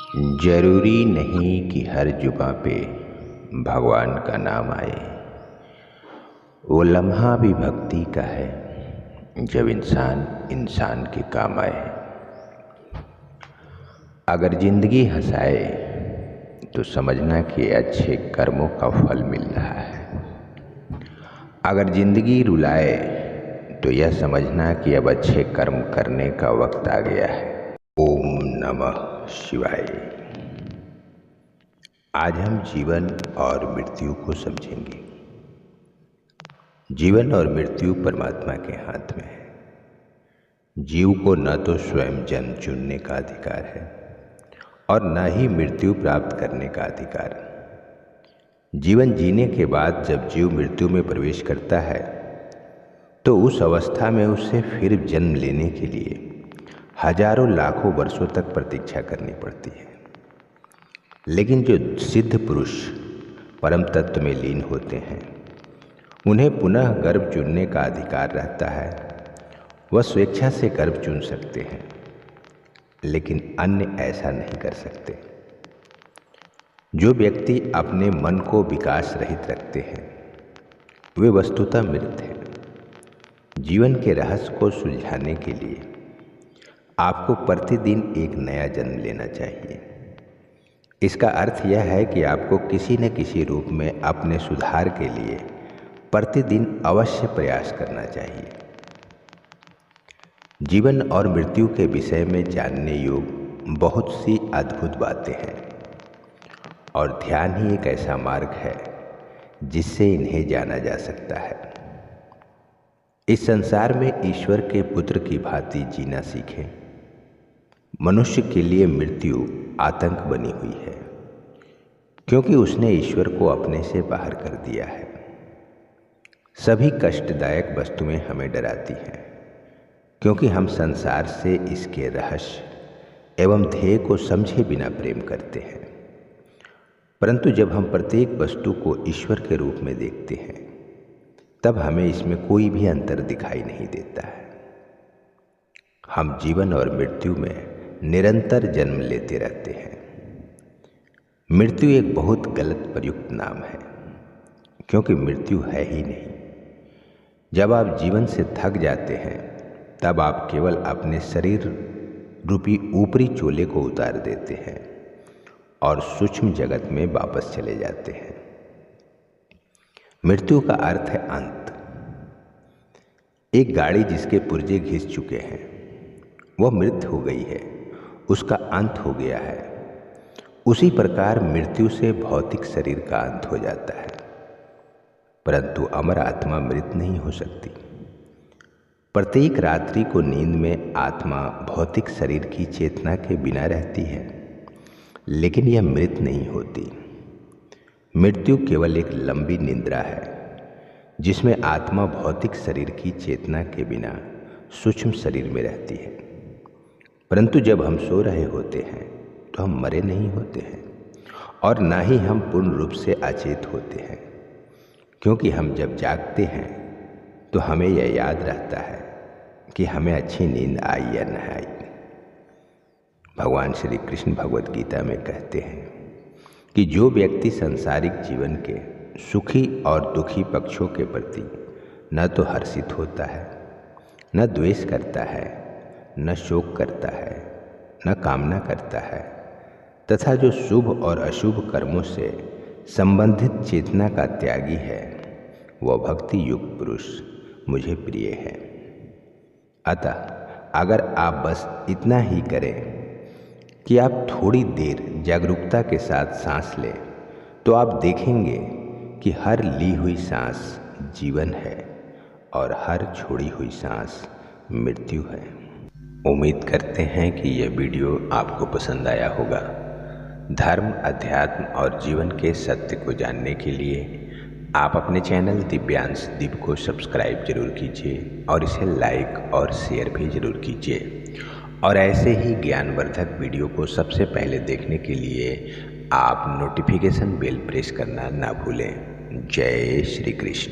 जरूरी नहीं कि हर जुबां पे भगवान का नाम आए। वो लम्हा भी भक्ति का है जब इंसान इंसान के काम आए। अगर जिंदगी हंसाए तो समझना कि अच्छे कर्मों का फल मिल रहा है। अगर जिंदगी रुलाए तो यह समझना कि अब अच्छे कर्म करने का वक्त आ गया है। ओम नमः शिवाय। आज हम जीवन और मृत्यु को समझेंगे। जीवन और मृत्यु परमात्मा के हाथ में है। जीव को न तो स्वयं जन्म चुनने का अधिकार है और न ही मृत्यु प्राप्त करने का अधिकार। जीवन जीने के बाद जब जीव मृत्यु में प्रवेश करता है तो उस अवस्था में उसे फिर जन्म लेने के लिए हजारों लाखों वर्षों तक प्रतीक्षा करनी पड़ती है। लेकिन जो सिद्ध पुरुष परम तत्व में लीन होते हैं उन्हें पुनः गर्भ चुनने का अधिकार रहता है। वह स्वेच्छा से गर्भ चुन सकते हैं, लेकिन अन्य ऐसा नहीं कर सकते। जो व्यक्ति अपने मन को विकास रहित रखते हैं वे वस्तुतः मृत हैं। जीवन के रहस्य को सुलझाने के लिए आपको प्रतिदिन एक नया जन्म लेना चाहिए। इसका अर्थ यह है कि आपको किसी न किसी रूप में अपने सुधार के लिए प्रतिदिन अवश्य प्रयास करना चाहिए। जीवन और मृत्यु के विषय में जानने योग्य बहुत सी अद्भुत बातें हैं और ध्यान ही एक ऐसा मार्ग है जिससे इन्हें जाना जा सकता है। इस संसार में ईश्वर के पुत्र की भांति जीना सीखें। मनुष्य के लिए मृत्यु आतंक बनी हुई है, क्योंकि उसने ईश्वर को अपने से बाहर कर दिया है। सभी कष्टदायक वस्तुएं हमें डराती हैं, क्योंकि हम संसार से इसके रहस्य एवं ध्येय को समझे बिना प्रेम करते हैं। परंतु जब हम प्रत्येक वस्तु को ईश्वर के रूप में देखते हैं तब हमें इसमें कोई भी अंतर दिखाई नहीं देता है। हम जीवन और मृत्यु में निरंतर जन्म लेते रहते हैं। मृत्यु एक बहुत गलत प्रयुक्त नाम है, क्योंकि मृत्यु है ही नहीं। जब आप जीवन से थक जाते हैं तब आप केवल अपने शरीर रूपी ऊपरी चोले को उतार देते हैं और सूक्ष्म जगत में वापस चले जाते हैं। मृत्यु का अर्थ है अंत। एक गाड़ी जिसके पुर्जे घिस चुके हैं वह मृत हो गई है, उसका अंत हो गया है। उसी प्रकार मृत्यु से भौतिक शरीर का अंत हो जाता है, परंतु अमर आत्मा मृत नहीं हो सकती। प्रत्येक रात्रि को नींद में आत्मा भौतिक शरीर की चेतना के बिना रहती है, लेकिन यह मृत नहीं होती। मृत्यु केवल एक लंबी निद्रा है जिसमें आत्मा भौतिक शरीर की चेतना के बिना सूक्ष्म शरीर में रहती है। परंतु जब हम सो रहे होते हैं तो हम मरे नहीं होते हैं और ना ही हम पूर्ण रूप से अचेत होते हैं, क्योंकि हम जब जागते हैं तो हमें यह याद रहता है कि हमें अच्छी नींद आई या न आई। भगवान श्री कृष्ण भगवद गीता में कहते हैं कि जो व्यक्ति सांसारिक जीवन के सुखी और दुखी पक्षों के प्रति न तो हर्षित होता है, न द्वेष करता है, न शोक करता है, न कामना करता है, तथा जो शुभ और अशुभ कर्मों से संबंधित चेतना का त्यागी है, वह भक्ति युक्त पुरुष मुझे प्रिय है। अतः अगर आप बस इतना ही करें कि आप थोड़ी देर जागरूकता के साथ सांस लें तो आप देखेंगे कि हर ली हुई सांस जीवन है और हर छोड़ी हुई सांस मृत्यु है। उम्मीद करते हैं कि यह वीडियो आपको पसंद आया होगा। धर्म, अध्यात्म और जीवन के सत्य को जानने के लिए आप अपने चैनल दिव्यांश दीप को सब्सक्राइब जरूर कीजिए और इसे लाइक और शेयर भी जरूर कीजिए। और ऐसे ही ज्ञानवर्धक वीडियो को सबसे पहले देखने के लिए आप नोटिफिकेशन बेल प्रेस करना ना भूलें। जय श्री कृष्ण।